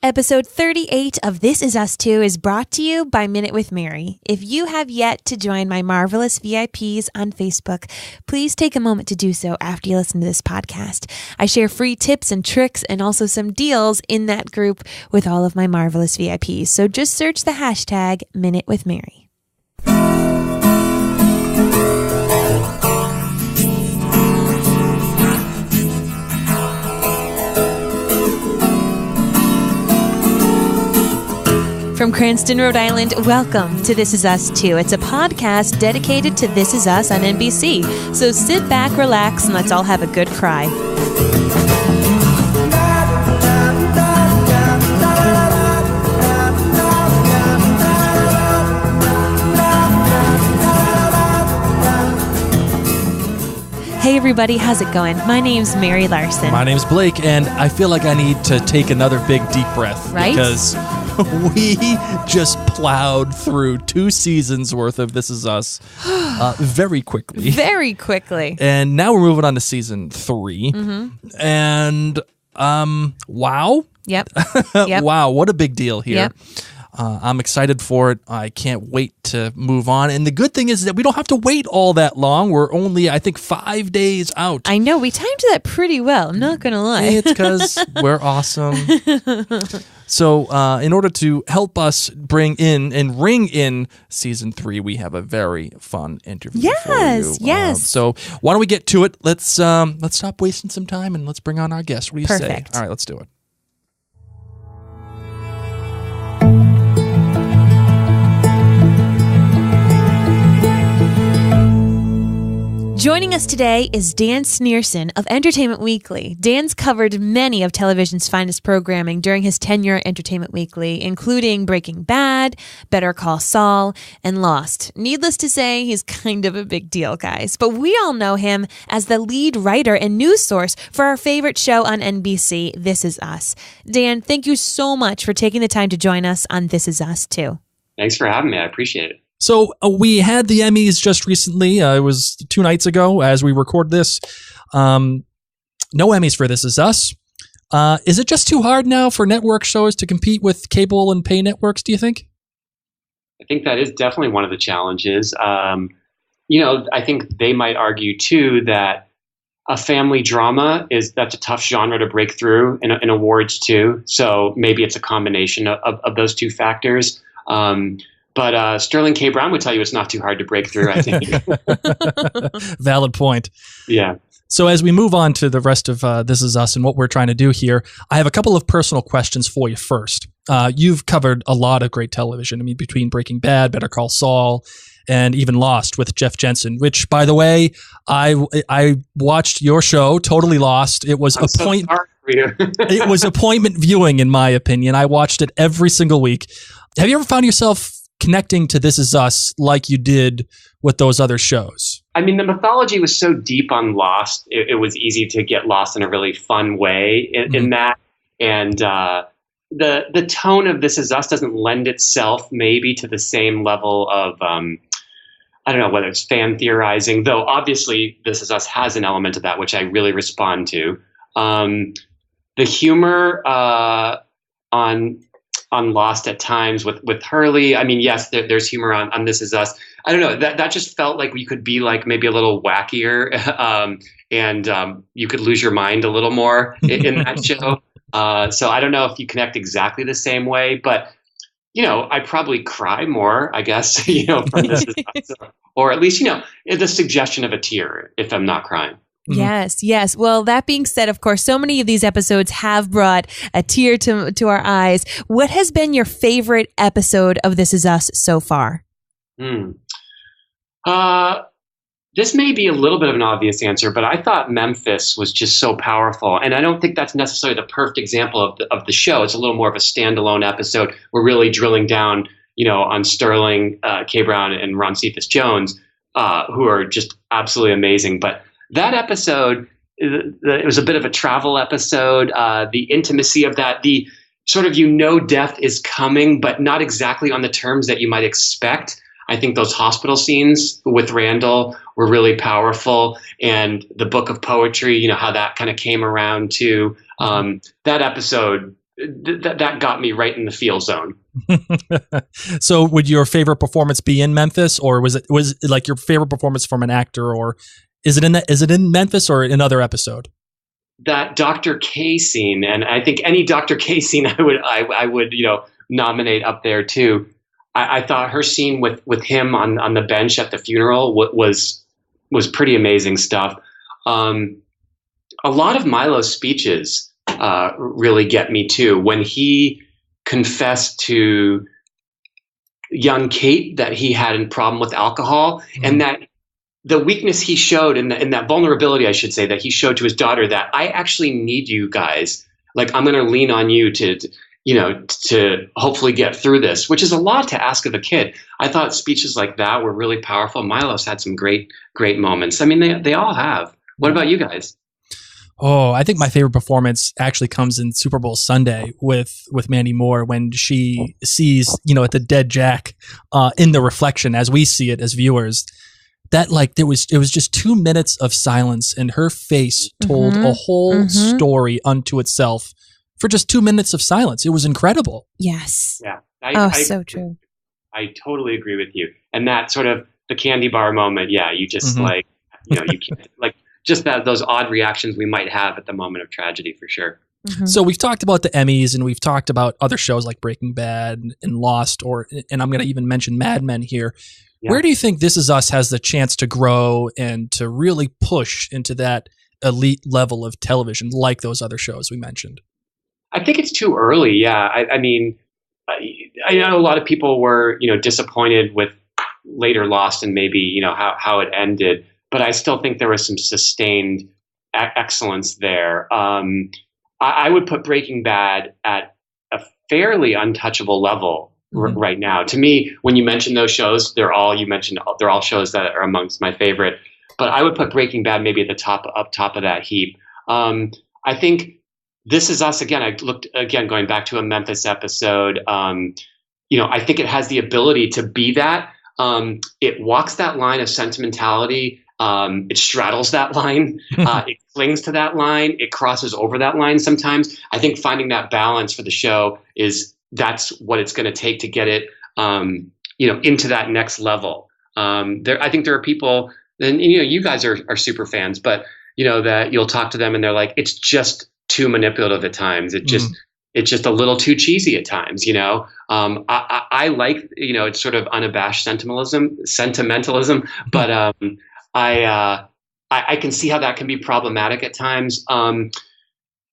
Episode 38 of This Is Us 2 is brought to you by Minute with Mary. If you have yet to join my marvelous VIPs on Facebook, please take a moment to do so after you listen to this podcast. I share free tips and tricks and also some deals in that group with all of my marvelous VIPs. So just search the hashtag Minute with Mary. From Cranston, Rhode Island, welcome to This Is Us 2. It's a podcast dedicated to This Is Us on NBC. So sit back, relax, and let's all have a good cry. Hey everybody, how's it going? My name's Mary Larson. My name's Blake, and I feel like I need to take another big deep breath. Right? Because we just plowed through 2 seasons worth of This Is Us very quickly. Very quickly. And now we're moving on to season 3. Mm-hmm. And wow. Yep. Wow, what a big deal here. Yep. I'm excited for it. I can't wait to move on. And the good thing is that we don't have to wait all that long. We're only, I think, 5 days out. I know. We timed that pretty well. I'm not going to lie. It's because we're awesome. So in order to help us bring in and ring in season 3, we have a very fun interview for you. Yes. So why don't we get to it? Let's stop wasting some time and let's bring on our guest. What do you Perfect. say? All right, let's do it. Joining us today is Dan Snierson of Entertainment Weekly. Dan's covered many of television's finest programming during his tenure at Entertainment Weekly, including Breaking Bad, Better Call Saul, and Lost. Needless to say, he's kind of a big deal, guys. But we all know him as the lead writer and news source for our favorite show on NBC, This Is Us. Dan, thank you so much for taking the time to join us on This Is Us 2. Thanks for having me. I appreciate it. So we had the Emmys just recently. It was 2 nights ago as we record this. No Emmys for This Is Us. Is it just too hard now for network shows to compete with cable and pay networks, do you think? I think that is definitely one of the challenges. I think they might argue, too, that a family drama that's a tough genre to break through in awards, too. So maybe it's a combination of those 2 factors. But Sterling K. Brown would tell you it's not too hard to break through, I think. Valid point. Yeah. So as we move on to the rest of This Is Us and what we're trying to do here, I have a couple of personal questions for you first. You've covered a lot of great television. I mean, between Breaking Bad, Better Call Saul, and even Lost with Jeff Jensen, which, by the way, I watched your show, Totally Lost. It was it was appointment viewing, in my opinion. I watched it every single week. Have you ever found yourself connecting to This Is Us like you did with those other shows? I mean, the mythology was so deep on Lost, it was easy to get lost in a really fun way in that. And the tone of This Is Us doesn't lend itself maybe to the same level of, I don't know whether it's fan theorizing, though obviously This Is Us has an element of that, which I really respond to. The humor on Lost at times with Hurley. I mean, yes, there's humor on This Is Us. I don't know. That just felt like we could be like maybe a little wackier, and you could lose your mind a little more in that show. So I don't know if you connect exactly the same way, but I probably cry more, I guess, from This Is Us, or at least the suggestion of a tear if I'm not crying. Mm-hmm. Yes. Well, that being said, of course, so many of these episodes have brought a tear to our eyes. What has been your favorite episode of This Is Us so far? This may be a little bit of an obvious answer, but I thought Memphis was just so powerful. And I don't think that's necessarily the perfect example of the show. It's a little more of a standalone episode. We're really drilling down, on Sterling K. Brown and Ron Cephas Jones, who are just absolutely amazing. But that episode, it was a bit of a travel episode. The intimacy of that, the sort of death is coming, but not exactly on the terms that you might expect. I think those hospital scenes with Randall were really powerful, and the book of poetry, how that kind of came around too. That episode that got me right in the feel zone. So would your favorite performance be in Memphis, or was it like your favorite performance from an actor, or is it in Memphis or another episode? That Dr. K scene, and I think any Dr. K scene I would nominate up there too. I thought her scene with him on the bench at the funeral was pretty amazing stuff. A lot of Milo's speeches really get me too. When he confessed to young Kate that he had a problem with alcohol, and that the weakness he showed in that vulnerability, I should say, that he showed to his daughter, that I actually need you guys. Like, I'm going to lean on you to hopefully get through this, which is a lot to ask of a kid. I thought speeches like that were really powerful. Milo's had some great moments. I mean, they all have. What about you guys? Oh, I think my favorite performance actually comes in Super Bowl Sunday with Mandy Moore, when she sees, at the dead Jack in the reflection as we see it as viewers. That it was just 2 minutes of silence, and her face told a whole story unto itself for just 2 minutes of silence. It was incredible. Yes. Yeah. So true. I totally agree with you. And that sort of the candy bar moment. Yeah. You just you can't just those odd reactions we might have at the moment of tragedy, for sure. Mm-hmm. So we've talked about the Emmys, and we've talked about other shows like Breaking Bad and Lost, and I'm going to even mention Mad Men here. Yeah. Where do you think This Is Us has the chance to grow and to really push into that elite level of television like those other shows we mentioned? I think it's too early. Yeah. I mean, I know a lot of people were, disappointed with later Lost and maybe, how it ended, but I still think there was some sustained excellence there. I would put Breaking Bad at a fairly untouchable level right now. To me, when you mention those shows, they're all shows that are amongst my favorite. But I would put Breaking Bad maybe at the top of that heap. I think This Is Us, again, I looked again going back to a Memphis episode. I think it has the ability to be that. It walks that line of sentimentality. It straddles that line. It clings to that line. It crosses over that line sometimes. I think finding that balance for the show that's what it's going to take to get it, into that next level. I think there are people, and you guys are super fans, but that you'll talk to them and they're like, it's just too manipulative at times. It's just a little too cheesy at times. I like, it's sort of unabashed sentimentalism, but I can see how that can be problematic at times.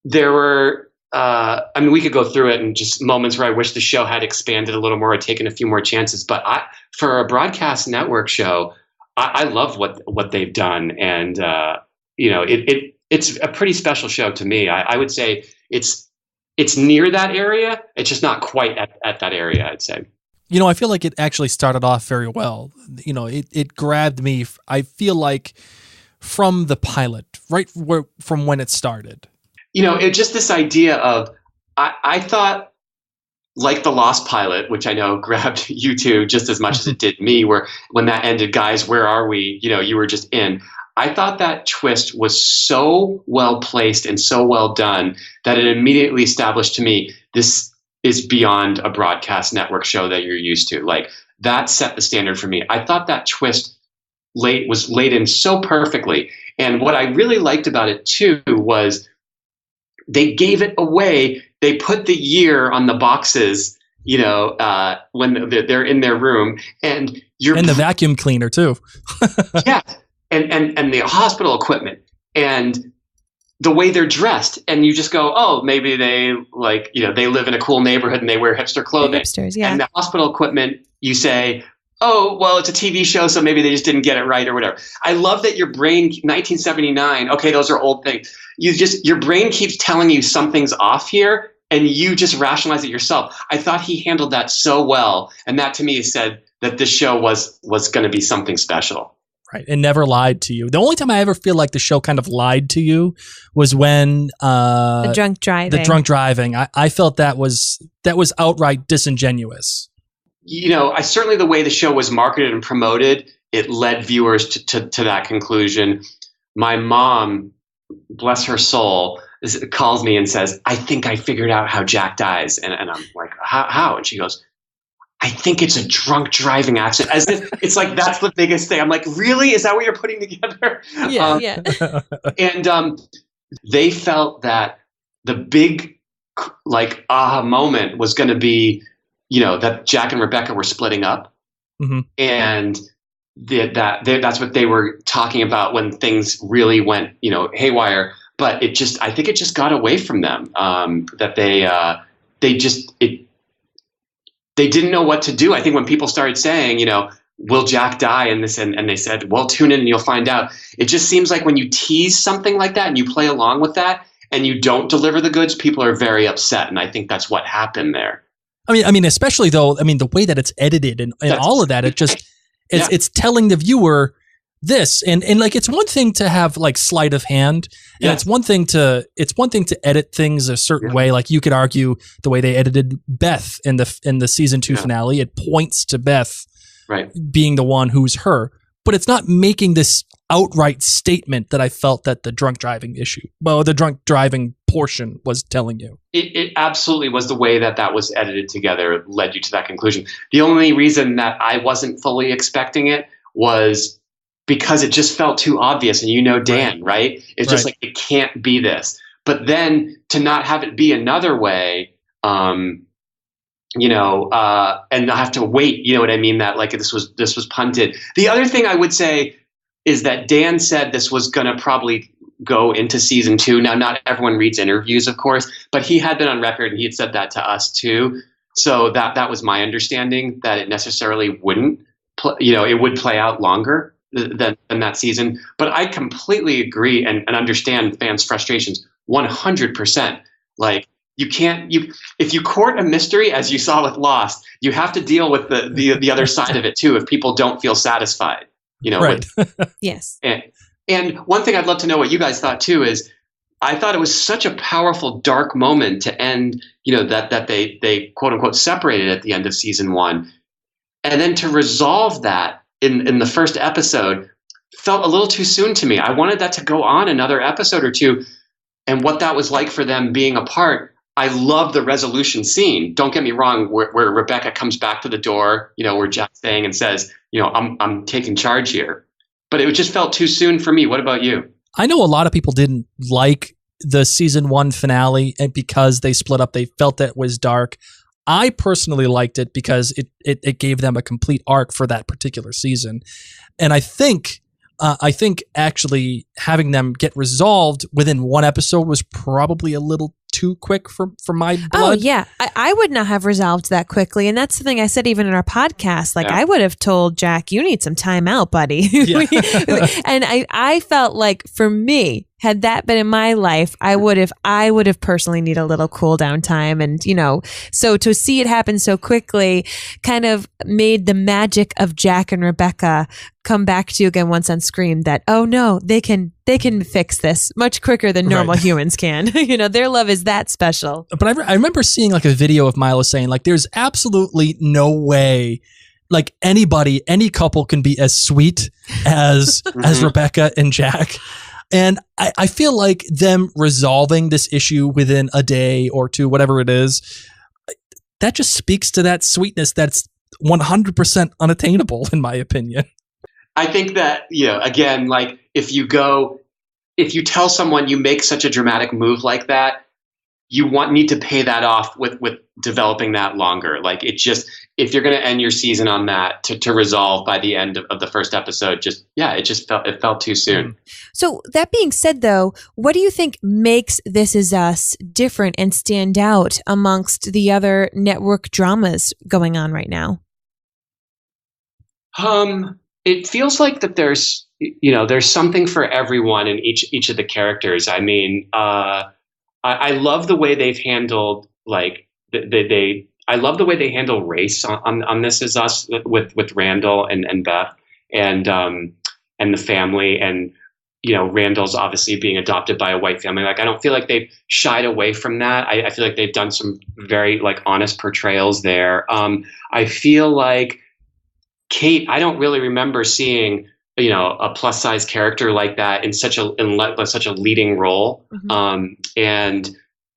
There were, we could go through it and just moments where I wish the show had expanded a little more or taken a few more chances. But for a broadcast network show, I love what they've done, and it's a pretty special show to me. I would say it's near that area. It's just not quite at that area, I'd say. I feel like it actually started off very well. It grabbed me. I feel like from the pilot, from when it started. It's just this idea of, I thought, like the Lost pilot, which I know grabbed you two just as much as it did me, where when that ended, guys, where are we? You were just in. I thought that twist was so well placed and so well done that it immediately established to me, this is beyond a broadcast network show that you're used to. Like, that set the standard for me. I thought that twist was laid in so perfectly. And what I really liked about it too was they gave it away. They put the year on the boxes, when they're in their room, and the vacuum cleaner too. Yeah. And the hospital equipment and the way they're dressed, and you just go, oh, maybe they they live in a cool neighborhood and they wear hipster clothing. Hipsters, yeah. And the hospital equipment, you say, oh, well, it's a TV show, so maybe they just didn't get it right or whatever. I love that your brain, 1979, okay, those are old things. Your brain keeps telling you something's off here, and you just rationalize it yourself. I thought he handled that so well, and that to me said that this show was going to be something special. Right. It never lied to you. The only time I ever feel like the show kind of lied to you was when the drunk driving. I felt that was outright disingenuous. I certainly, the way the show was marketed and promoted, it led viewers to that conclusion. My mom, bless her soul, calls me and says, I think I figured out how Jack dies. And I'm like, how? And she goes, I think it's a drunk driving accident. As if it's like, that's the biggest thing. I'm like, really? Is that what you're putting together? Yeah. And they felt that the big like aha moment was going to be, that Jack and Rebecca were splitting up. Mm-hmm. And that's what they were talking about when things really went, haywire. But I think it just got away from them. That they didn't know what to do. I think when people started saying, will Jack die in this? And they said, well, tune in and you'll find out. It just seems like when you tease something like that and you play along with that and you don't deliver the goods, people are very upset. And I think that's what happened there. I mean, especially though, the way that it's edited and all of that, it's telling the viewer this, and like, it's one thing to have like sleight of hand, and it's one thing to edit things a certain way. Like, you could argue the way they edited Beth in the season 2 finale, it points to Beth being the one who's her, but it's not making this outright statement that I felt that the drunk driving portion was telling you. It absolutely was the way that was edited together led you to that conclusion. The only reason that I wasn't fully expecting it was because it just felt too obvious. And Dan, right? It's just like, it can't be this. But then to not have it be another way, and not have to wait, you know what I mean? That like this was punted. The other thing I would say is that Dan said this was going to probably go into season 2. Now, not everyone reads interviews, of course, but he had been on record and he had said that to us too. So that was my understanding, that it necessarily wouldn't, it would play out longer than that season. But I completely agree and understand fans' frustrations 100%. Like, if you court a mystery, as you saw with Lost, you have to deal with the other side of it too. If people don't feel satisfied, right? Yes. And one thing I'd love to know what you guys thought too is, I thought it was such a powerful dark moment to end, that they quote unquote separated at the end of season 1, and then to resolve that in the first episode felt a little too soon to me. I wanted that to go on another episode or two, and what that was like for them being apart. I love the resolution scene. Don't get me wrong, where Rebecca comes back to the door, where Jack's staying and says, I'm taking charge here. But it just felt too soon for me. What about you? I know a lot of people didn't like the season 1 finale, and because they split up, they felt that it was dark. I personally liked it because it gave them a complete arc for that particular season. And I think actually having them get resolved within 1 episode was probably a little too quick for my blood. Oh, yeah. I would not have resolved that quickly. And that's the thing I said even in our podcast. Like, I would have told Jack, you need some time out, buddy. Yeah. And I felt like, for me, had that been in my life, I would have personally need a little cool down time. And, so to see it happen so quickly kind of made the magic of Jack and Rebecca come back to you again once on screen, that, oh no, they can fix this much quicker than normal humans can. Their love is that special. But I remember seeing like a video of Milo saying, like, there's absolutely no way like any couple can be as sweet as Rebecca and Jack. And I feel like them resolving this issue within a day or two, whatever it is, that just speaks to that sweetness that's 100% unattainable, in my opinion. I think that, again, like, if you tell someone you make such a dramatic move like that, you need to pay that off with developing that longer. Like, it just, if you're going to end your season on that to resolve by the end of the first episode, it felt too soon. So that being said, though, what do you think makes This Is Us different and stand out amongst the other network dramas going on right now? It feels like that there's something for everyone in each of the characters. I mean, I love the way they've handled, like, I love the way they handle race on This Is Us with Randall and Beth and the family, and Randall's obviously being adopted by a white family. Like, I don't feel like they've shied away from that. I feel like they've done some very, like, honest portrayals there. I feel like Kate, I don't really remember seeing a plus size character like that in such a leading role, and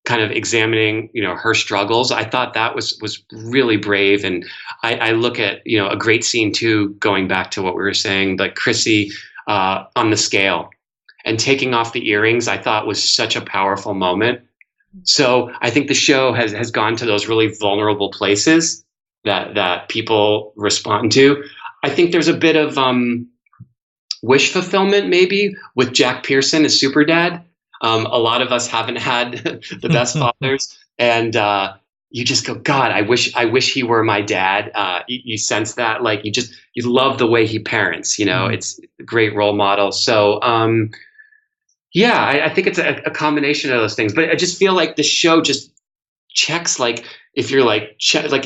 kind of examining, her struggles. I thought that was really brave. And I look at, a great scene too, going back to what we were saying, like Chrissy on the scale and taking off the earrings, I thought was such a powerful moment. So I think the show has gone to those really vulnerable places that people respond to. I think there's a bit of wish fulfillment maybe with Jack Pearson as Super Dad. A lot of us haven't had the best fathers, and you just go, God, I wish he were my dad. You sense that, like you love the way he parents. It's a great role model. So I think it's a combination of those things. But I just feel like the show just checks, like if you're like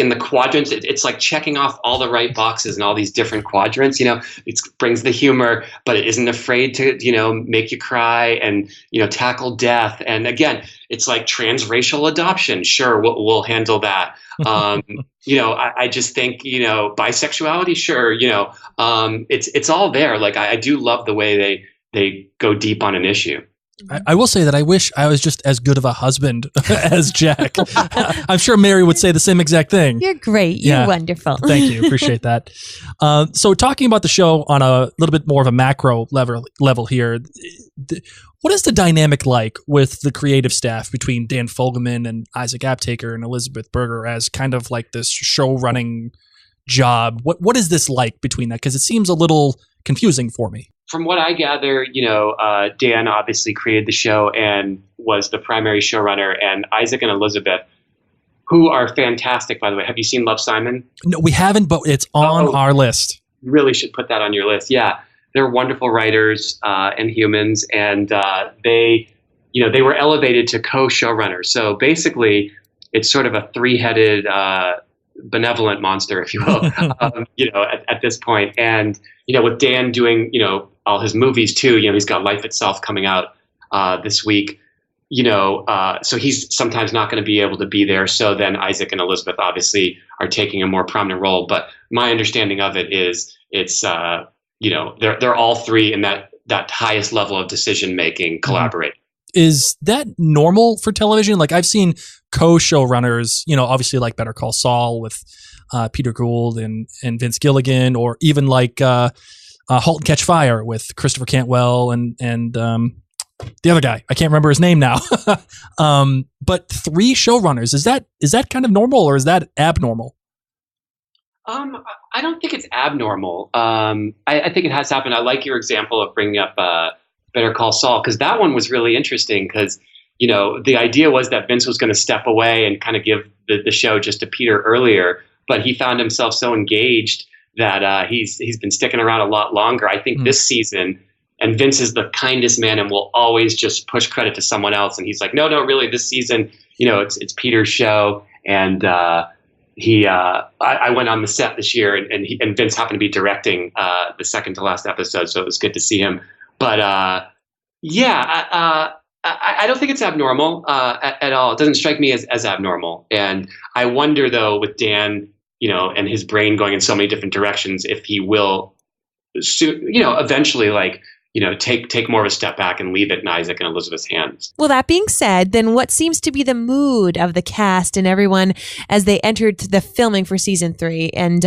in the quadrants, it's like checking off all the right boxes in all these different quadrants. It brings the humor, but it isn't afraid to make you cry and tackle death. And again, it's like transracial adoption. Sure, we'll handle that. I just think bisexuality. Sure, it's all there. Like I do love the way they go deep on an issue. I will say that I wish I was just as good of a husband as Jack. I'm sure Mary would say the same exact thing. You're great. You're wonderful. Thank you. Appreciate that. So talking about the show on a little bit more of a macro level here, what is the dynamic like with the creative staff between Dan Fogelman and Isaac Aptaker and Elizabeth Berger as kind of like this show running job? What is this like between that? Because it seems a little confusing for me. From what I gather, Dan obviously created the show and was the primary showrunner, and Isaac and Elizabeth, who are fantastic, by the way. Have you seen Love, Simon? No, we haven't, but it's on our list. You really should put that on your list. Yeah, they're wonderful writers and humans, and they were elevated to co-showrunners. So basically, it's sort of a three-headed benevolent monster, if you will, at this point. And with Dan doing all his movies too, he's got Life Itself coming out this week, so he's sometimes not going to be able to be there. So then Isaac and Elizabeth obviously are taking a more prominent role. But my understanding of it is it's they're all three in that highest level of decision making collaborating. Is that normal for television? Like I've seen co-showrunners, obviously like Better Call Saul with Peter Gould and Vince Gilligan, or even like Halt and Catch Fire with Christopher Cantwell and the other guy. I can't remember his name now. But three showrunners, is that kind of normal or is that abnormal? I don't think it's abnormal. I think it has happened. I like your example of bringing up Better Call Saul, because that one was really interesting because, the idea was that Vince was going to step away and kind of give the show just to Peter earlier, but he found himself so engaged that he's been sticking around a lot longer. I think this season, and Vince is the kindest man and will always just push credit to someone else. And he's like, no, really, this season, it's Peter's show. And I went on the set this year, and Vince happened to be directing the second to last episode, so it was good to see him. But I don't think it's abnormal at all. It doesn't strike me as abnormal. And I wonder, though, with Dan, and his brain going in so many different directions, if he will, eventually, take more of a step back and leave it in Isaac and Elizabeth's hands. Well, that being said, then what seems to be the mood of the cast and everyone as they entered the filming for season 3, and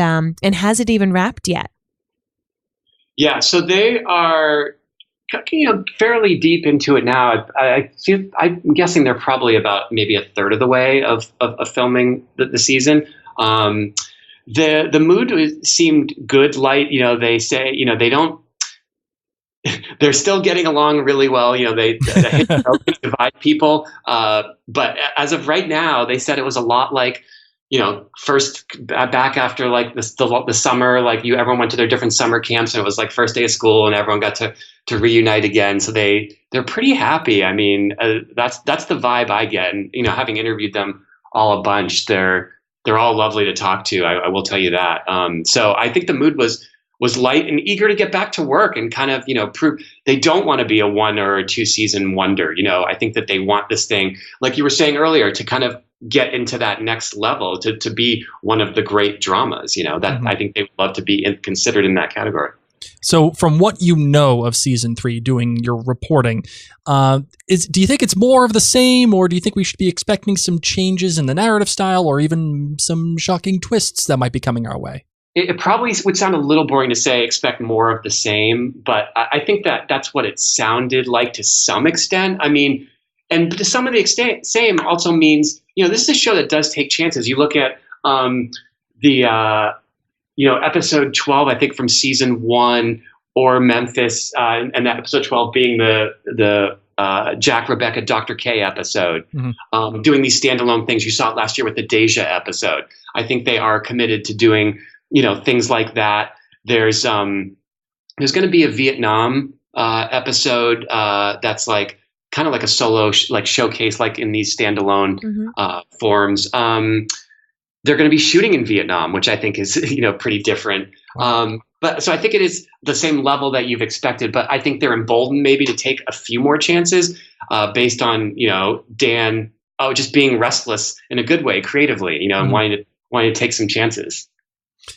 has it even wrapped yet? Yeah, so they are fairly deep into it now. I'm guessing they're probably about maybe a third of the way of filming the season. The mood seemed good, light. They say, they don't. They're still getting along really well. They divide people. But as of right now, they said it was a lot like, first back after like the summer, like everyone went to their different summer camps, and it was like first day of school, and everyone got to reunite again. So they're pretty happy. I mean, that's the vibe I get. And having interviewed them all a bunch, they're all lovely to talk to. I will tell you that. So I think the mood was light and eager to get back to work and kind of, prove they don't want to be a 1 or a 2 season wonder. I think that they want this thing, like you were saying earlier, to kind of get into that next level, to be one of the great dramas, that I think they would love to be considered in that category. So from what you know of season 3, doing your reporting, do you think it's more of the same, or do you think we should be expecting some changes in the narrative style, or even some shocking twists that might be coming our way? It probably would sound a little boring to say expect more of the same, but I think that's what it sounded like to some extent. I mean, and to some of the extent, same also means, this is a show that does take chances. You look at episode 12, I think, from season 1, or Memphis, and that episode 12 being the Jack, Rebecca, Dr. K episode, doing these standalone things. You saw it last year with the Deja episode. I think they are committed to doing, things like that. There's going to be a Vietnam episode that's like kind of like a solo showcase, like in these standalone forms. They're going to be shooting in Vietnam, which I think is, pretty different. But so I think it is the same level that you've expected, but I think they're emboldened maybe to take a few more chances based on, Dan, just being restless in a good way, creatively, and wanting to take some chances.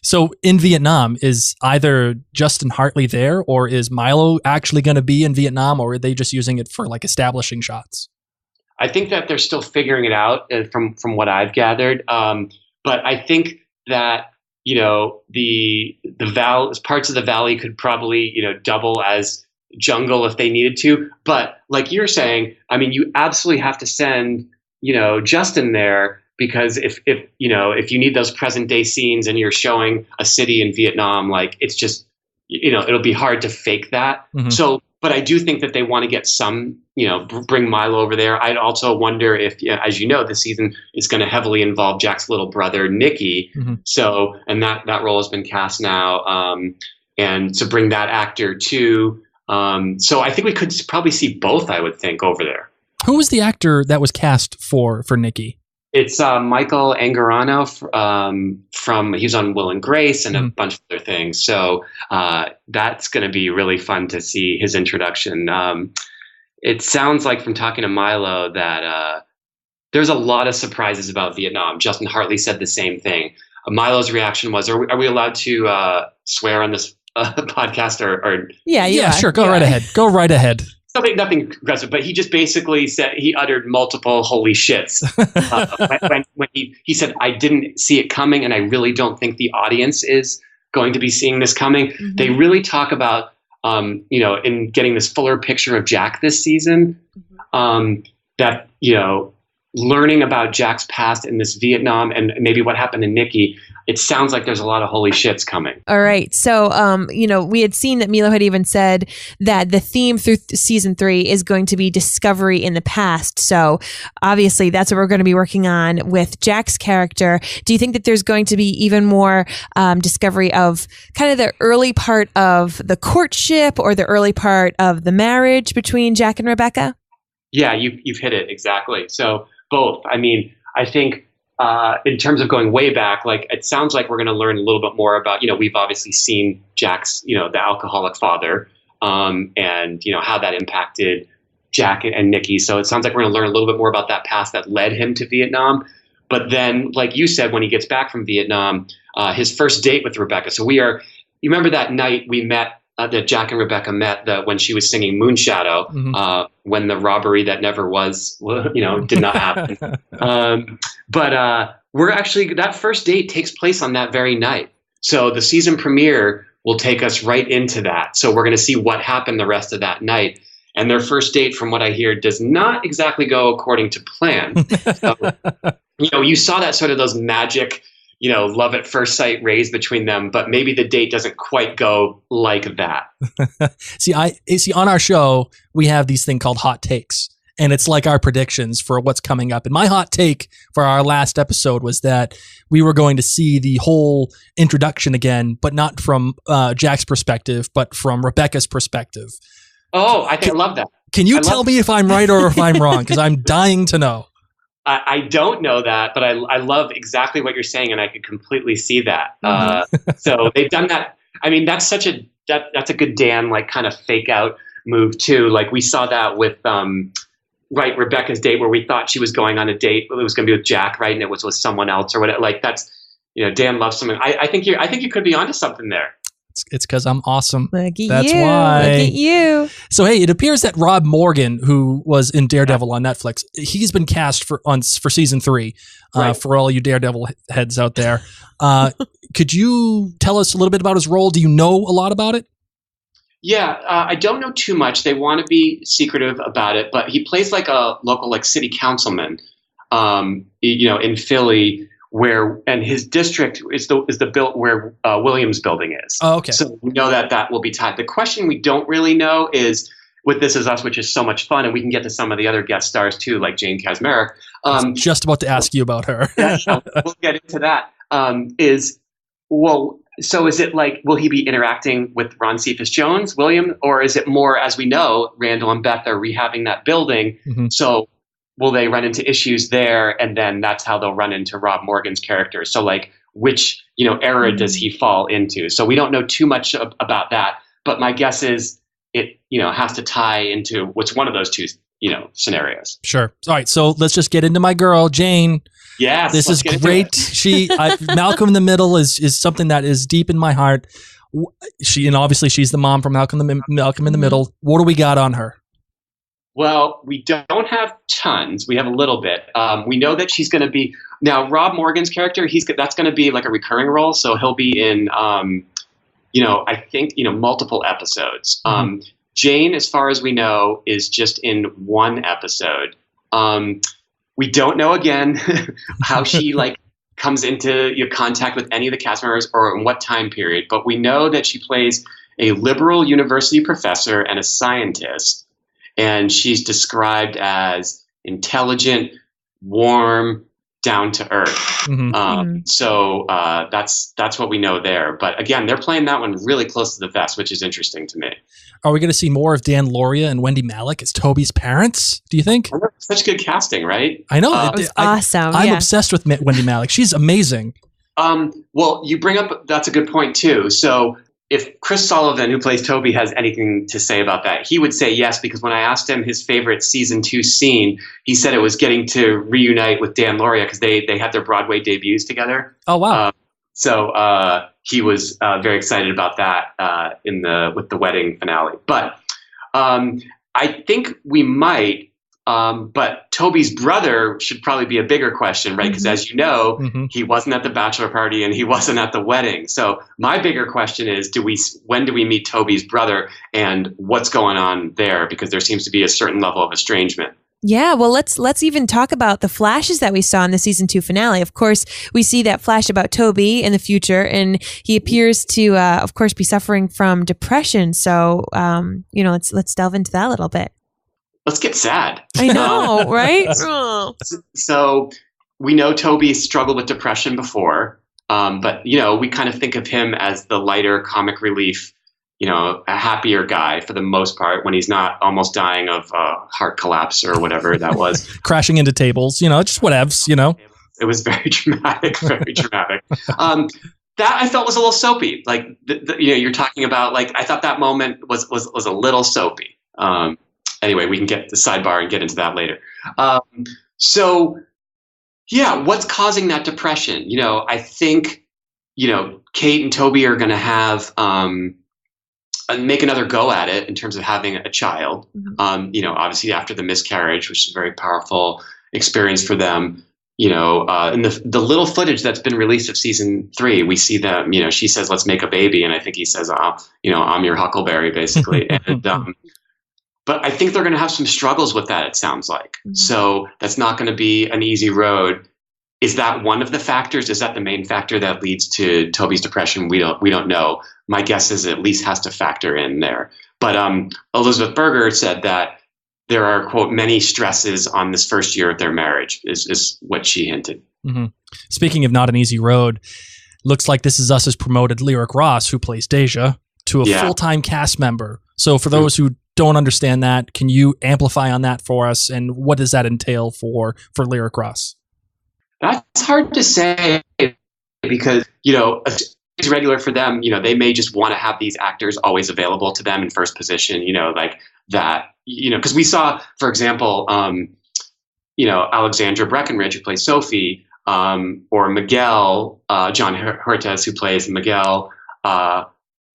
So in Vietnam, is either Justin Hartley there, or is Milo actually going to be in Vietnam, or are they just using it for like establishing shots? I think that they're still figuring it out from what I've gathered. But I think that, the parts of the valley could probably, double as jungle if they needed to. But like you're saying, I mean, you absolutely have to send, Justin there, because if you need those present day scenes and you're showing a city in Vietnam, like it's just, it'll be hard to fake that. So, but I do think that they want to get some, bring Milo over there. I'd also wonder if, as you know, this season is going to heavily involve Jack's little brother, Nicky. So, and that role has been cast now. And to bring that actor too. So I think we could probably see both, I would think, over there. Who was the actor that was cast for Nicky? It's Michael Angarano from he was on Will and Grace and a bunch of other things. So that's going to be really fun to see his introduction. It sounds like from talking to Milo that there's a lot of surprises about Vietnam. Justin Hartley said the same thing. Milo's reaction was, are we allowed to swear on this podcast? Or Yeah, sure. Go right ahead. Go right ahead. Nothing aggressive, but he just basically said, he uttered multiple holy shits when he said, I didn't see it coming, and I really don't think the audience is going to be seeing this coming. They really talk about, in getting this fuller picture of Jack this season, that, learning about Jack's past in this Vietnam and maybe what happened to Nicky, it sounds like there's a lot of holy shits coming. All right. So, we had seen that Milo had even said that the theme through season 3 is going to be discovery in the past. So obviously that's what we're going to be working on with Jack's character. Do you think that there's going to be even more discovery of kind of the early part of the courtship or the early part of the marriage between Jack and Rebecca? Yeah, you've hit it exactly. So both. I mean, I think in terms of going way back, like it sounds like we're going to learn a little bit more about, we've obviously seen Jack's, the alcoholic father, and how that impacted Jack and Nicky. So it sounds like we're going to learn a little bit more about that past that led him to Vietnam. But then, like you said, when he gets back from Vietnam, his first date with Rebecca. So you remember that night we met, that Jack and Rebecca met when she was singing Moonshadow, when the robbery that never was, did not happen. But we're actually, that first date takes place on that very night. So the season premiere will take us right into that. So we're going to see what happened the rest of that night. And their first date, from what I hear, does not exactly go according to plan. So, you saw that sort of those magic, love at first sight rays between them, but maybe the date doesn't quite go like that. See, on our show, we have these thing called hot takes, and it's like our predictions for what's coming up. And my hot take for our last episode was that we were going to see the whole introduction again, but not from Jack's perspective, but from Rebecca's perspective. Oh, I love that. Can you tell me if I'm right or if I'm wrong? Because I'm dying to know. I don't know that, but I love exactly what you're saying, and I could completely see that. So they've done that. I mean, that's that's a good Dan, like, kind of fake out move too. Like we saw that with Rebecca's date, where we thought she was going on a date, it was going to be with Jack, right, and it was with someone else or whatever. Like that's, Dan loves something. I think you could be onto something there. It's because I'm awesome. Look at That's you. why. Look at you. So, hey, it appears that Rob Morgan, who was in Daredevil on Netflix, he's been cast for season 3. Right. For all you Daredevil heads out there, could you tell us a little bit about his role? Do you know a lot about it? Yeah, I don't know too much. They want to be secretive about it, but he plays like a local city councilman, in Philly, and his district is the built where Williams Building is. Oh, okay. So we know that will be tied. The question we don't really know is with This Is Us, which is so much fun, and we can get to some of the other guest stars too, like Jane Kaczmarek. I was just about to ask you about her. Yeah, we'll get into that. So is it like, will he be interacting with Ron Cephas Jones, William, or is it more, as we know, Randall and Beth are rehabbing that building? Mm-hmm. So will they run into issues there, and then that's how they'll run into Rob Morgan's character? So like, which era does he fall into? So we don't know too much about that, but my guess is it has to tie into what's one of those two scenarios. Sure. All right. So let's just get into my girl, Jane. Yes, this is great. Malcolm in the Middle is something that is deep in my heart. Obviously she's the mom from Malcolm in the Middle. What do we got on her? Well, we don't have tons. We have a little bit. We know that she's going to be now Rob Morgan's character. That's going to be like a recurring role, so he'll be in I think multiple episodes. Mm-hmm. Jane, as far as we know, is just in one episode. We don't know again how she comes into contact with any of the cast members or in what time period, but we know that she plays a liberal university professor and a scientist, and she's described as intelligent, warm, down to earth. Mm-hmm. So that's what we know there. But again, they're playing that one really close to the vest, which is interesting to me. Are we going to see more of Dan Lauria and Wendy Malick as Tobys parents? Do you think? Such good casting, right? I know. It was awesome. I'm obsessed with Wendy Malick. She's amazing. Well, you bring up, that's a good point too. So if Chris Sullivan, who plays Toby, has anything to say about that, he would say yes, because when I asked him his favorite season 2 scene, he said it was getting to reunite with Dan Lauria because they had their Broadway debuts together. Oh, wow. So he was very excited about that with the wedding finale. But I think we might. But Toby's brother should probably be a bigger question, right? Because as you know, he wasn't at the bachelor party and he wasn't at the wedding. So my bigger question is, when do we meet Toby's brother and what's going on there? Because there seems to be a certain level of estrangement. Yeah, well, let's even talk about the flashes that we saw in the season 2 finale. Of course, we see that flash about Toby in the future, and he appears to, of course, be suffering from depression. So, let's delve into that a little bit. Let's get sad. I know, right? So we know Toby struggled with depression before, but we kind of think of him as the lighter comic relief, a happier guy for the most part when he's not almost dying of heart collapse or whatever that was. Crashing into tables, just whatevs, It was very dramatic, very dramatic. That I felt was a little soapy. Like, you're talking about, I thought that moment was a little soapy. Anyway, we can get the sidebar and get into that later. What's causing that depression? I think, Kate and Toby are going to have make another go at it in terms of having a child. Obviously after the miscarriage, which is a very powerful experience for them. In the little footage that's been released of season 3, we see them. She says, "Let's make a baby," and I think he says, "I'm your huckleberry," basically, and. But I think they're going to have some struggles with that, it sounds like. So that's not going to be an easy road. Is that one of the factors? Is that the main factor that leads to Tobys depression? We don't know. My guess is it at least has to factor in there. But Elizabeth Berger said that there are, quote, many stresses on this first year of their marriage, is what she hinted. Mm-hmm. Speaking of not an easy road, looks like This Is Us has promoted Lyric Ross, who plays Deja, to a full-time cast member. So for those who don't understand that, can you amplify on that for us? And what does that entail for Lyric Ross? That's hard to say because, it's regular for them. They may just want to have these actors always available to them in first position, like that, because we saw, for example, Alexandra Breckenridge, who plays Sophie, or Miguel, John Hurtes, who plays Miguel,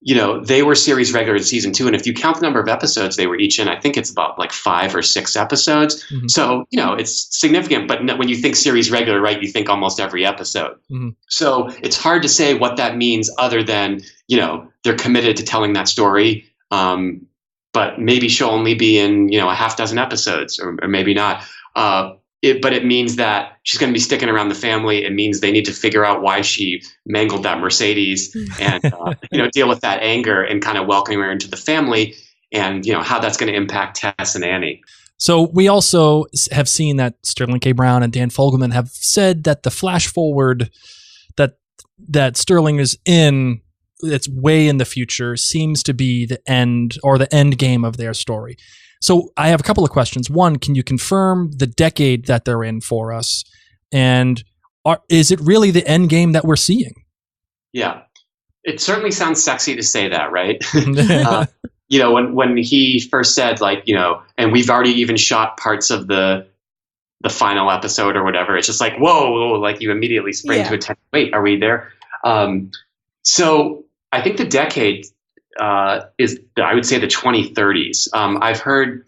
they were series regulars in season 2. And if you count the number of episodes they were each in, I think it's about like 5 or 6 episodes. Mhm. So, it's significant. But when you think series regular, right, you think almost every episode. Mhm. So it's hard to say what that means other than, they're committed to telling that story. But maybe she'll only be in, a half dozen episodes or maybe not. But it means that she's going to be sticking around the family. It means they need to figure out why she mangled that Mercedes and, deal with that anger and kind of welcoming her into the family and, how that's going to impact Tess and Annie. So we also have seen that Sterling K. Brown and Dan Fogelman have said that the flash forward that Sterling is in, it's way in the future, seems to be the end or the end game of their story. So I have a couple of questions. One, can you confirm the decade that they're in for us? And is it really the end game that we're seeing? Yeah, it certainly sounds sexy to say that, right? When he first said, and we've already even shot parts of the final episode or whatever, it's just like, whoa, like you immediately spring to attention. Wait, are we there? So I think the decade is, I would say, the 2030s. I've heard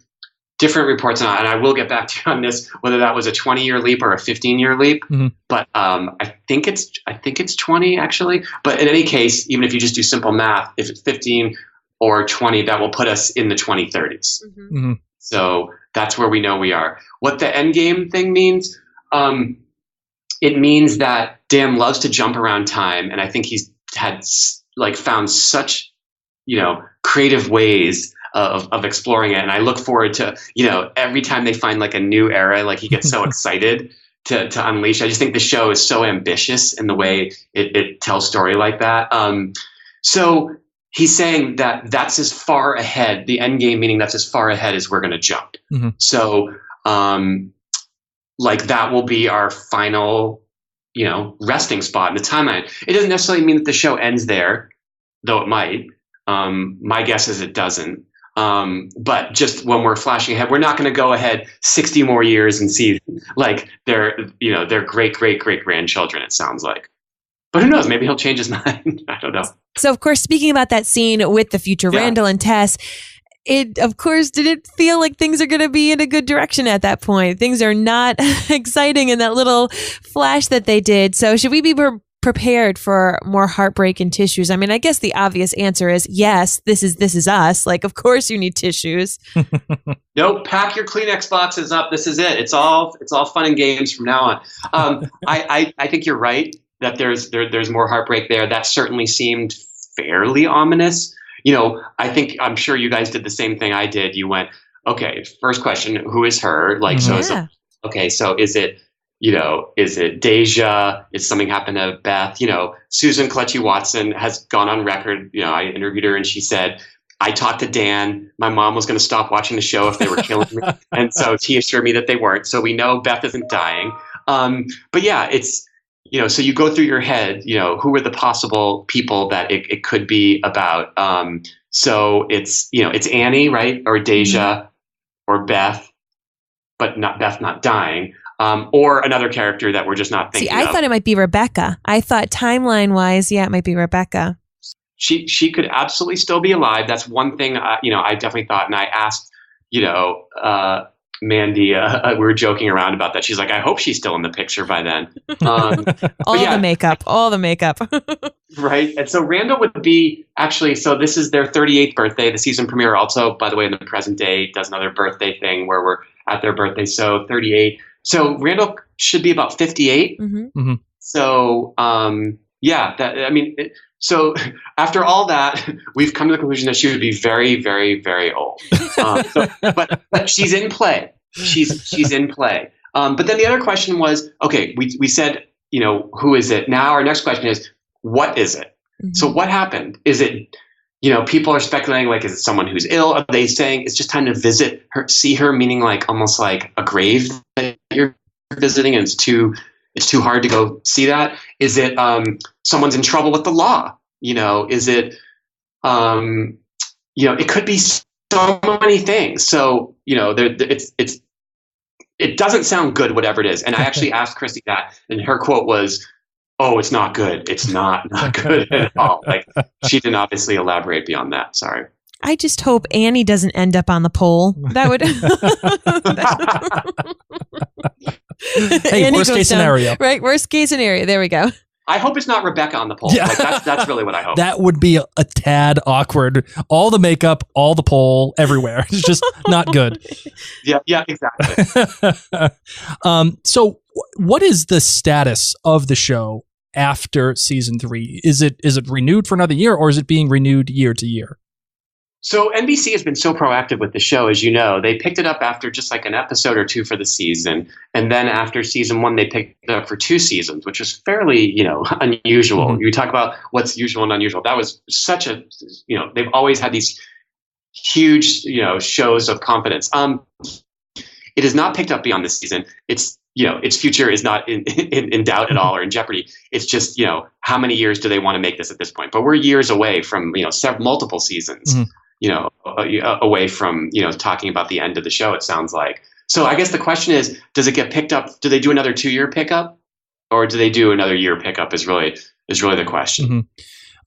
different reports on, and I will get back to you on this, whether that was a 20-year leap or a 15-year leap. Mm-hmm. But I think it's 20 actually. But in any case, even if you just do simple math, if it's 15 or 20, that will put us in the 2030s. Mm-hmm. Mm-hmm. So that's where we know we are. What the end game thing means, it means that Dan loves to jump around time, and I think he's had found such creative ways of exploring it. And I look forward to, every time they find a new era, he gets so excited to unleash. I just think the show is so ambitious in the way it tells story like that. So he's saying that that's as far ahead, the end game, meaning that's as far ahead as we're going to jump. Mm-hmm. So that will be our final, resting spot in the timeline. It doesn't necessarily mean that the show ends there, though it might. My guess is it doesn't. But just when we're flashing ahead, we're not going to go ahead 60 more years and see their great grandchildren, it sounds like. But who knows? Maybe he'll change his mind. I don't know. So, of course, speaking about that scene with the future Randall and Tess, it, of course, didn't feel like things are going to be in a good direction at that point. Things are not exciting in that little flash that they did. So should we be prepared for more heartbreak and tissues? I mean, I guess the obvious answer is yes, this is us. Of course you need tissues. Nope, pack your Kleenex boxes up. This is it. It's all fun and games from now on. I think you're right that there's more heartbreak there. That certainly seemed fairly ominous. I'm sure you guys did the same thing I did. You went, okay, first question, who is her? So is it Deja? Is something happened to Beth? Susan Kelechi Watson has gone on record. I interviewed her and she said, I talked to Dan. My mom was going to stop watching the show if they were killing me. And so he assured me that they weren't. So we know Beth isn't dying. But yeah, it's, so you go through your head, who are the possible people that it could be about? So it's Annie, right? Or Deja, or Beth, but Beth not dying. Or another character that we're just not thinking of. I thought it might be Rebecca. I thought timeline-wise, it might be Rebecca. She could absolutely still be alive. That's one thing, I definitely thought. And I asked, Mandy, we were joking around about that. She's like, I hope she's still in the picture by then. All the makeup. Right. And so Randall would be so this is their 38th birthday. The season premiere also, by the way, in the present day, does another birthday thing where we're at their birthday. So 38. So Randall should be about 58. Mm-hmm. Mm-hmm. So, so after all that, we've come to the conclusion that she would be very, very, very old. But she's in play. She's in play. But then the other question was, okay, we said, who is it? Now our next question is, what is it? Mm-hmm. So what happened? Is it, people are speculating, is it someone who's ill? Are they saying it's just time to visit her, see her, meaning almost like a grave that you're visiting and it's too hard to go see that? Is it someone's in trouble with the law? Is it, it could be so many things. So, it doesn't sound good, whatever it is. And I actually asked Christy that, and her quote was, Oh, it's not good. It's not good at all. Like, she didn't obviously elaborate beyond that. Sorry. I just hope Annie doesn't end up on the pole. That would. Hey, Annie worst goes case down. scenario. Right, worst case scenario. There we go. I hope it's not Rebecca on the pole. Yeah. Like, that's really what I hope. That would be a tad awkward. All the makeup, all the pole, everywhere. It's just not good. Yeah, exactly. So what is the status of the show after season 3? Is it renewed for another year, or is it being renewed year to year? So NBC has been so proactive with the show, as you know. They picked it up after just like an episode or two for the season. And then after season 1, they picked it up for 2 seasons, which is fairly, unusual. Mm-hmm. You talk about what's usual and unusual. That was such a, they've always had these huge, shows of confidence. It is not picked up beyond this season. Its future is not in doubt at all or in jeopardy. It's just, how many years do they want to make this at this point? But we're years away from, multiple seasons. Mm-hmm. Away from, talking about the end of the show, it sounds like. So I guess the question is, does it get picked up? Do they do another 2-year pickup, or do they do another year pickup is really the question.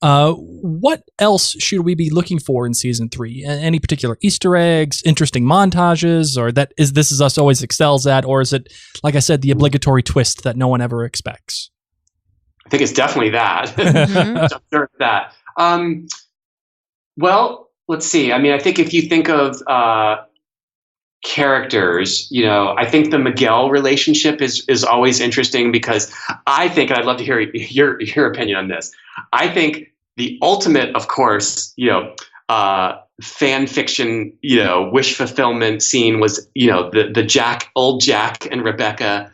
Mm-hmm. What else should we be looking for in season 3? Any particular Easter eggs, interesting montages, or This Is Us always excels at, or is it, like I said, the obligatory twist that no one ever expects? I think it's definitely that. Mm-hmm. I'm sure it's that. Well, let's see. I mean, I think if you think of characters, I think the Miguel relationship is always interesting, because I think, and I'd love to hear your opinion on this. I think the ultimate, of course, fan fiction, wish fulfillment scene was, the old Jack and Rebecca,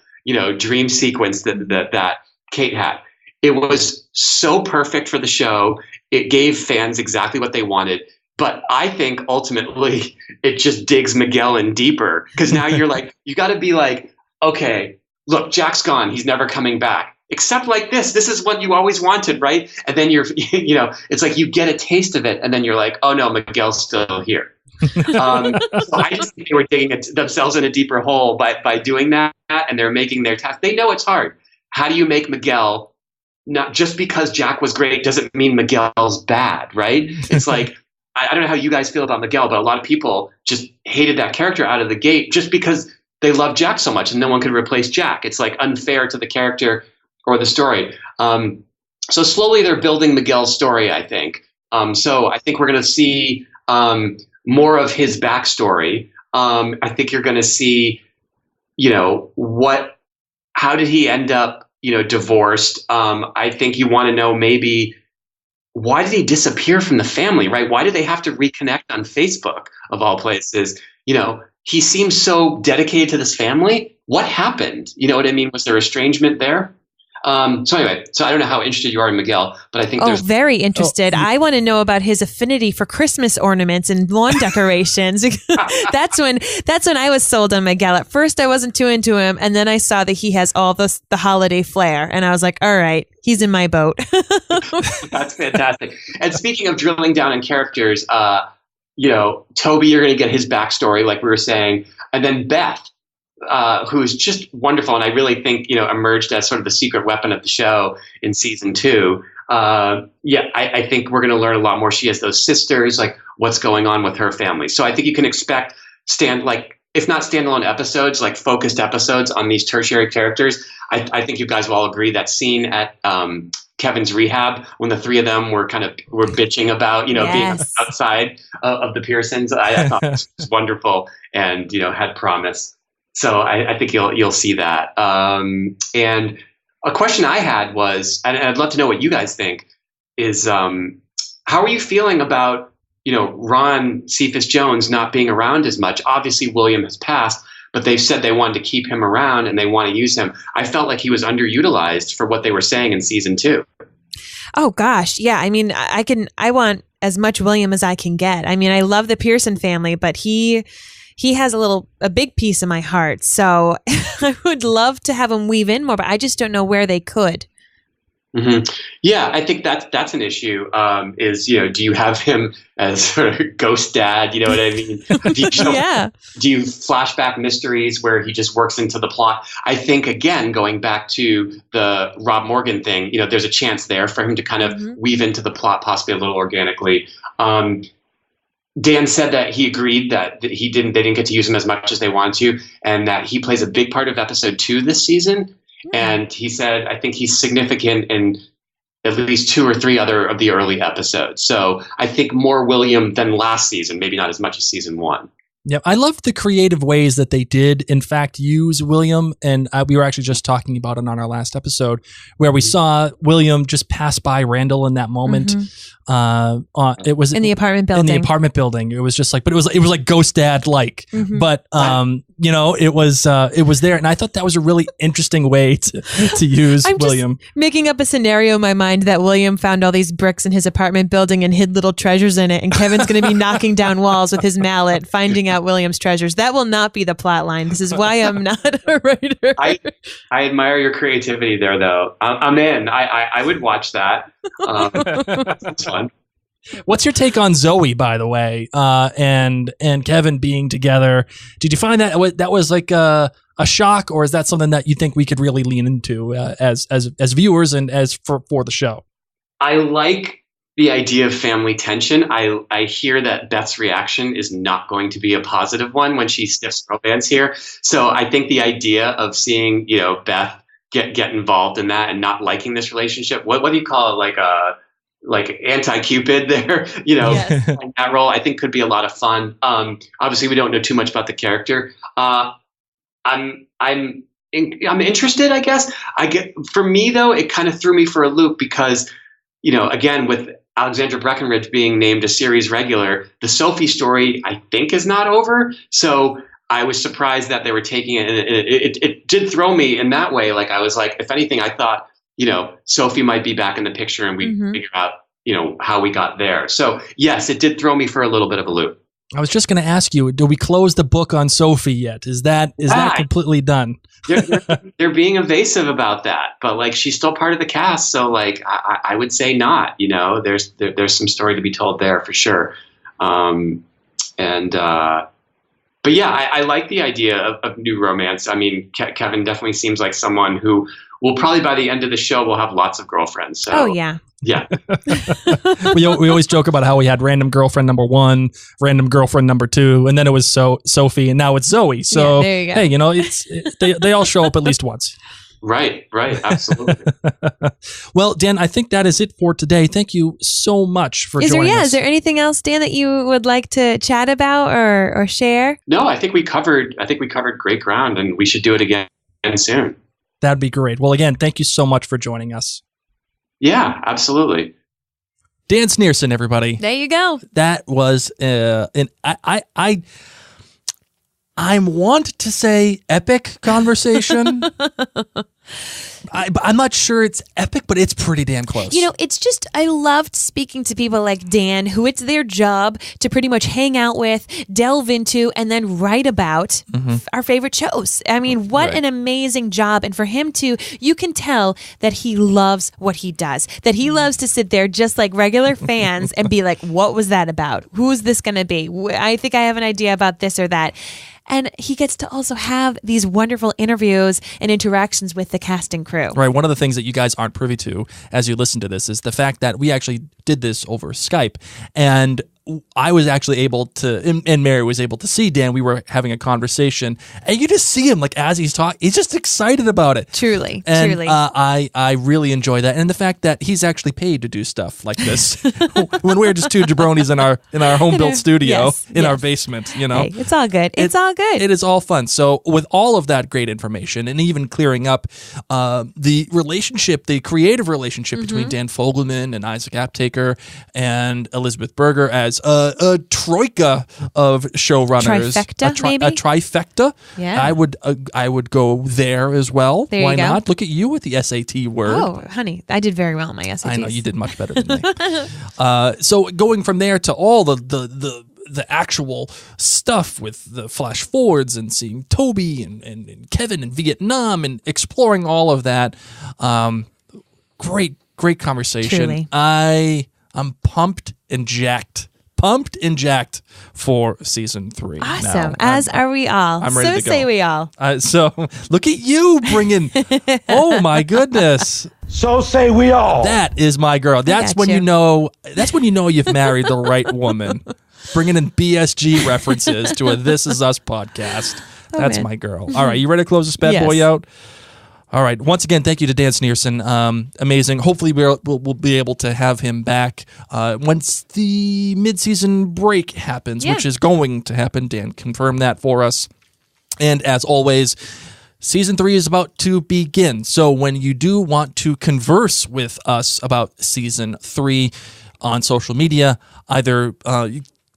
dream sequence that Kate had. It was so perfect for the show. It gave fans exactly what they wanted. But I think ultimately it just digs Miguel in deeper, because now you're like, you got to be like, okay, look, Jack's gone. He's never coming back. Except like this. This is what you always wanted, right? And then you're, it's like you get a taste of it, and then you're like, oh no, Miguel's still here. So I just think they were digging themselves in a deeper hole by doing that, and they're making their task. They know it's hard. How do you make Miguel? Not just because Jack was great doesn't mean Miguel's bad, right? It's like, I don't know how you guys feel about Miguel, but a lot of people just hated that character out of the gate just because they love Jack so much and no one could replace Jack. It's like unfair to the character or the story. So slowly they're building Miguel's story, I think. So I think we're going to see more of his backstory. I think you're going to see, how did he end up, divorced? I think you want to know maybe, why did he disappear from the family, right? Why did they have to reconnect on Facebook, of all places? He seems so dedicated to this family. What happened? You know what I mean? Was there estrangement there? So anyway, I don't know how interested you are in Miguel, but I think there's very interested. I want to know about his affinity for Christmas ornaments and lawn decorations. That's when I was sold on Miguel. At first I wasn't too into him, and then I saw that he has all the holiday flair, and I was like, all right, he's in my boat. That's fantastic. And speaking of drilling down in characters, Toby, you're going to get his backstory, like we were saying, and then Beth, who's just wonderful, and I really think emerged as sort of the secret weapon of the show in season 2. I think we're going to learn a lot more. She has those sisters, like what's going on with her family. So I think you can expect if not standalone episodes, like focused episodes on these tertiary characters. I think you guys will all agree that scene at Kevin's rehab when the 3 of them were bitching about being outside of the Pearsons. I thought it was wonderful and had promise. So I think you'll see that. And a question I had was, and I'd love to know what you guys think, is how are you feeling about Ron Cephas Jones not being around as much? Obviously, William has passed, but they've said they wanted to keep him around and they want to use him. I felt like he was underutilized for what they were saying in season 2. Oh gosh, yeah. I mean, I want as much William as I can get. I mean, I love the Pearson family, but he has a big piece of my heart. So I would love to have him weave in more, but I just don't know where they could. Mm-hmm. Yeah, I think that's an issue. Is do you have him as sort of ghost dad? You know what I mean? Yeah. Do you flashback mysteries where he just works into the plot? I think again, going back to the Rob Morgan thing, there's a chance there for him to kind of weave into the plot possibly a little organically. Dan said that he agreed that they didn't get to use him as much as they wanted to, and that he plays a big part of episode 2 this season. And he said, I think he's significant in at least 2 or 3 other of the early episodes. So I think more William than last season, maybe not as much as season 1. Yeah, I love the creative ways that they did, in fact, use William. And we were actually just talking about it on our last episode, where we saw William just pass by Randall in that moment. It was in the apartment building. It was just like, but it was like Ghost Dad like. But it was there, and I thought that was a really interesting way to use William. Just making up a scenario in my mind that William found all these bricks in his apartment building and hid little treasures in it, and Kevin's going to be knocking down walls with his mallet, finding out William's treasures. That will not be the plot line. This is why I'm not a writer. I admire your creativity there, though. I'm in. I would watch that. It's fun. What's your take on Zoey, by the way, and Kevin being together? Did you find that was like a shock, or is that something that you think we could really lean into as viewers and as for the show? I like the idea of family tension. I hear that Beth's reaction is not going to be a positive one when she sniffs romance here. So I think the idea of seeing Beth get involved in that and not liking this relationship, what do you call it, like anti-Cupid there, Yes. that role, I think could be a lot of fun. Obviously we don't know too much about the character. I'm interested, I guess. For me though, it kind of threw me for a loop because, again, with Alexandra Breckenridge being named a series regular, the Sophie story, I think, is not over. So I was surprised that they were taking it. And it did throw me in that way. Like, I was like, if anything, I thought, Sophie might be back in the picture and we figure out, how we got there. So yes, it did throw me for a little bit of a loop. I was just going to ask you, do we close the book on Sophie yet? Is that completely done? They're being evasive about that, but like, she's still part of the cast. So like, I would say not, there's some story to be told there for sure. But yeah, I like the idea of new romance. I mean, Kevin definitely seems like someone who will probably by the end of the show will have lots of girlfriends. So, oh yeah. Yeah. we always joke about how we had random girlfriend number 1, random girlfriend number 2, and then it was Sophie, and now it's Zoey. So there you go. Hey, they all show up at least once. Right, absolutely. Well, Dan, I think that is it for today. Thank you so much for joining us. Is there anything else, Dan, that you would like to chat about or share? No, I think we covered great ground, and we should do it again soon. That'd be great. Well, again, thank you so much for joining us. Yeah, absolutely. Dan Snierson, everybody. There you go. That was I want to say epic conversation. I'm not sure it's epic, but it's pretty damn close. It's just, I loved speaking to people like Dan, who it's their job to pretty much hang out with, delve into, and then write about our favorite shows. I mean, what an amazing job. And for him to, you can tell that he loves what he does, that he loves to sit there just like regular fans and be like, what was that about? Who is this going to be? I think I have an idea about this or that. And he gets to also have these wonderful interviews and interactions with the cast and crew. Right. One of the things that you guys aren't privy to as you listen to this is the fact that we actually did this over Skype. And I was actually able to, and Mary was able to see Dan. We were having a conversation, and you just see him like as he's talking, he's just excited about it. Truly. I really enjoy that, and the fact that he's actually paid to do stuff like this when we're just two jabronis in our home built studio in our basement. Hey, it's all good. It's all good. It is all fun. So with all of that great information, and even clearing up the relationship, the creative relationship between Dan Fogelman and Isaac Aptaker and Elizabeth Berger as a troika of showrunners, trifecta, a trifecta. Yeah, I would go there as well. There Why you go. not? Look at you with the SAT word. Oh, honey, I did very well in my SATs. I know you did much better than me. So going from there to all the actual stuff with the flash forwards and seeing Toby and Kevin in Vietnam and exploring all of that. Great Great conversation. Truly. I'm pumped and jacked for season 3. Awesome. Now, As are we all. I'm ready to go. So say we all. So look at you bringing. Oh my goodness. So say we all. That is my girl. That's when you know. That's when you know you've married the right woman. Bringing in BSG references to a This Is Us podcast. That's my girl. All right, you ready to close this bad boy out? All right. Once again, thank you to Dan Snierson. Amazing. Hopefully, we'll be able to have him back once the mid-season break happens, which is going to happen. Dan confirmed that for us. And as always, Season 3 is about to begin. So when you do want to converse with us about Season 3 on social media, either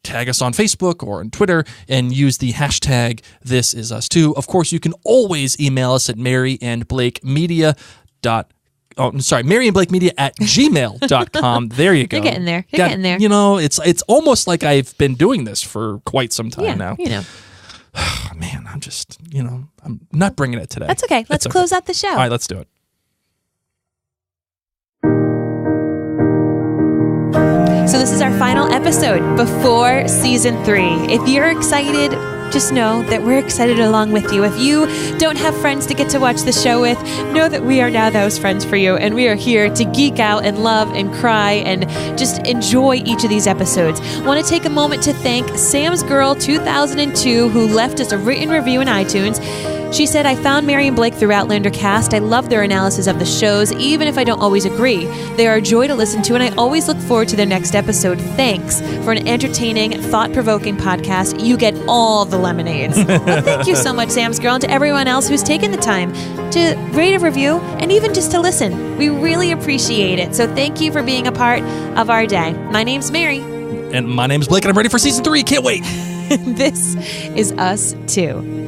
tag us on Facebook or on Twitter and use the hashtag ThisIsUs2. Of course, you can always email us at maryandblakemedia@gmail.com. There you go. You're getting there. You're getting there. You know, it's almost like I've been doing this for quite some time now. You know. Man, I'm just, I'm not bringing it today. That's okay. Let's close out the show. All right, let's do it. So this is our final episode before season 3. If you're excited, just know that we're excited along with you. If you don't have friends to get to watch the show with, know that we are now those friends for you, and we are here to geek out and love and cry and just enjoy each of these episodes. I want to take a moment to thank Sam's Girl 2002, who left us a written review in iTunes. She said, I found Mary and Blake through Outlander Cast. I love their analysis of the shows, even if I don't always agree. They are a joy to listen to, and I always look forward to their next episode. Thanks for an entertaining, thought-provoking podcast. You get all the lemonades. Well, thank you so much, Sam's Girl, and to everyone else who's taken the time to rate a review and even just to listen. We really appreciate it. So thank you for being a part of our day. My name's Mary. And my name's Blake, and I'm ready for Season 3. Can't wait. This is Us Too.